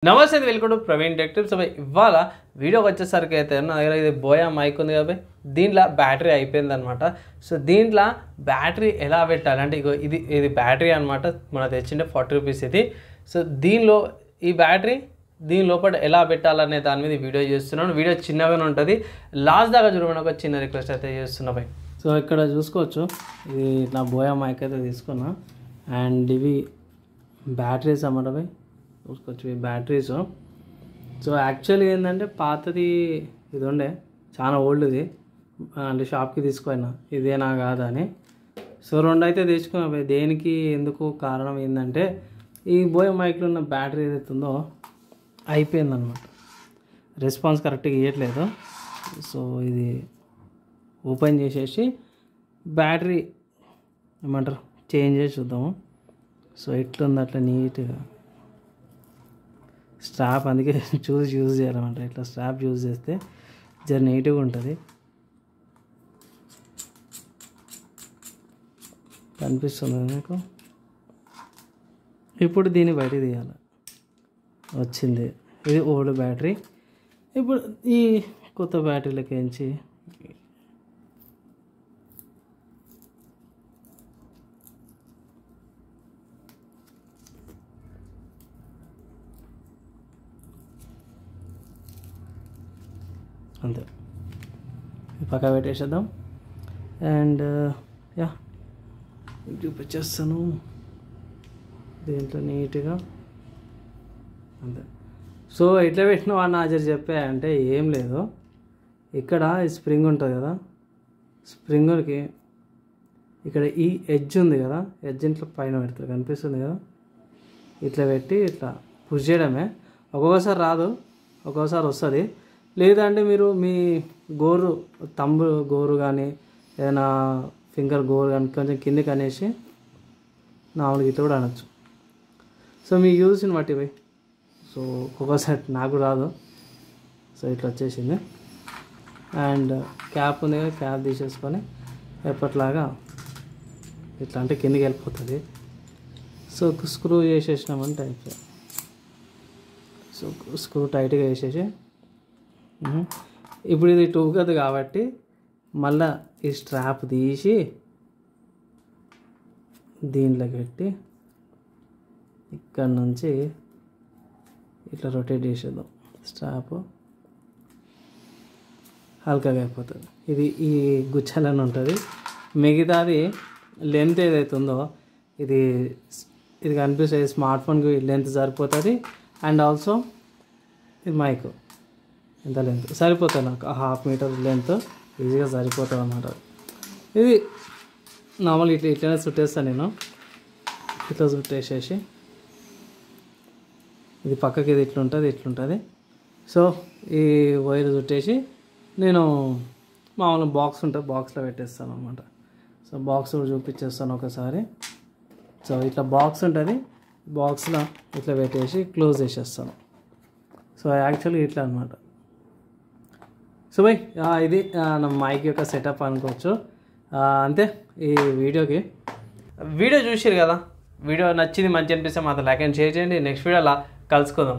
నమస్తే welcome to Praveen tech. So ఇవాళ వీడియోకి వచ్చేసరికి అయితే నా దగ్గర ఇది బోయా మైక్ ఉంది కాబట్టి దీంట్లో బ్యాటరీ అయిపోయింది అనమాట. సో దీంట్లో బ్యాటరీ ఎలా పెట్టాలి అంటే ఇగో ఇది బ్యాటరీ అనమాట. మన తెచ్చిండే 40 రూపీస్ ఇది. సో దీనిలో ఈ బ్యాటరీ దీని లోపల ఎలా పెట్టాలనే దాని మీద వీడియో చేస్తున్నాను. వీడియో చిన్నగానే ఉంటుంది, లాస్ట్ దాకా చూడమని ఒక చిన్న రిక్వెస్ట్ అయితే చేస్తున్నా బై. సో ఇక్కడ చూసుకోవచ్చు, ఇది నా బోయా మైక్ అయితే తీసుకున్నా అండ్ ఇవి బ్యాటరీస్ అన్నమాట బై. చూసుకోవచ్చు ఈ బ్యాటరీస్. సో యాక్చువల్గా ఏంటంటే పాతది ఇది ఉండే, చాలా ఓల్డ్ ఇది, అంటే షాప్కి తీసుకుపోయినా ఇదేనా కాదా అని. సో రెండు అయితే తెచ్చుకున్నా. దేనికి ఎందుకు కారణం ఏంటంటే ఈ బోయా మైక్లో ఉన్న బ్యాటరీ ఏదైతే ఉందో అయిపోయిందనమాట, రెస్పాన్స్ కరెక్ట్గా ఇవ్వట్లేదు. సో ఇది ఓపెన్ చేసేసి బ్యాటరీ ఏమంటారు చేంజ్ చేసి చూద్దాము. సో ఎట్లుంది అట్లా నీట్గా స్ట్రాప్, అందుకే యూజ్ చేయాలన్నమాట. ఇట్లా స్ట్రాప్ యూజ్ చేస్తే జర నీట్గా ఉంటుంది. కనిపిస్తుంది మీకు. ఇప్పుడు దీన్ని బయట తీయాలి. వచ్చింది, ఇది ఓల్డ్ బ్యాటరీ. ఇప్పుడు ఈ కొత్త బ్యాటరీలకి ఎంచి అంతే పక్క పెట్టేసేద్దాం. అండ్ యా చూపించేస్తాను దీంట్లో నీట్గా అంతే. సో ఎట్లా పెట్టినావు అన్న ఆచరి చెప్పా అంటే ఏం లేదు, ఇక్కడ ఈ స్ప్రింగ్ ఉంటుంది కదా, స్ప్రింగ్కి ఇక్కడ ఈ ఎడ్జ్ ఉంది కదా, ఎడ్జ్ ఇంట్లో పైన పెడతారు కనిపిస్తుంది కదా, ఇట్లా పెట్టి ఇట్లా పుష్ చేయడమే. ఒక్కొక్కసారి రాదు, ఒక్కొక్కసారి వస్తుంది. లేదంటే మీరు మీ గోరు తంబు గోరు కానీ ఏదైనా ఫింగర్ గోరు కానీ కొంచెం కిందకి అనేసి నాలుగు ఇట్లా కూడా అనొచ్చు. సో మీ యూజ్ని బట్టి పోయి. సో ఒక్కొక్కసారి నాకు రాదు. సో ఇట్లా వచ్చేసింది. అండ్ క్యాప్ ఉంది కదా, క్యాప్ తీసేసుకొని ఎప్పట్లాగా ఇట్లా అంటే కిందకి వెళ్ళిపోతుంది. సో స్క్రూ చేసేసినామంటే అయిపోయి. సో స్క్రూ టైట్గా వేసేసి ఇప్పుడు ఇది టూకదు కాబట్టి మళ్ళీ ఈ స్ట్రాప్ తీసి దీంట్లోకి పెట్టి ఇక్కడ నుంచి ఇట్లా రొటేట్ చేసేద్దాం. స్ట్రాప్ హల్కగా అయిపోతుంది. ఇది ఈ గుచ్చాలని ఉంటుంది. మిగతాది లెంత్ ఏదైతే ఉందో ఇది కనిపిస్తుంది. స్మార్ట్ ఫోన్కి లెంత్ సరిపోతుంది. అండ్ ఆల్సో ఇది మైక్ ఎంత లెంత్ సరిపోతుంది, నాకు 1/2 మీటర్ లెంత్ ఈజీగా సరిపోతుంది అన్నమాట. ఇది నార్మల్ ఇట్లనే చుట్టేస్తాను నేను. ఇట్లా చుట్టేసేసి ఇది పక్కకి ఇది ఇట్లుంటుంది. సో ఈ వైర్ చుట్టేసి నేను మామూలుగా బాక్స్ ఉంటుంది, బాక్స్లో పెట్టేస్తాను అనమాట. సో బాక్స్ చూపించేస్తాను ఒకసారి. సో ఇట్లా బాక్స్ ఉంటుంది, బాక్స్లో ఇట్లా పెట్టేసి క్లోజ్ చేసేస్తాను. సో యాక్చువల్గా ఇట్లా అనమాట. సో బై ఇది నా మైక్ యొక్క సెటప్ అనుకోవచ్చు. అంతే ఈ వీడియో చూసిరు కదా. వీడియో నచ్చింది, మంచి అనిపిస్తే మాత్రం లైక్ అండ్ షేర్ చేయండి. నెక్స్ట్ వీడియోలో కలుసుకుందాం.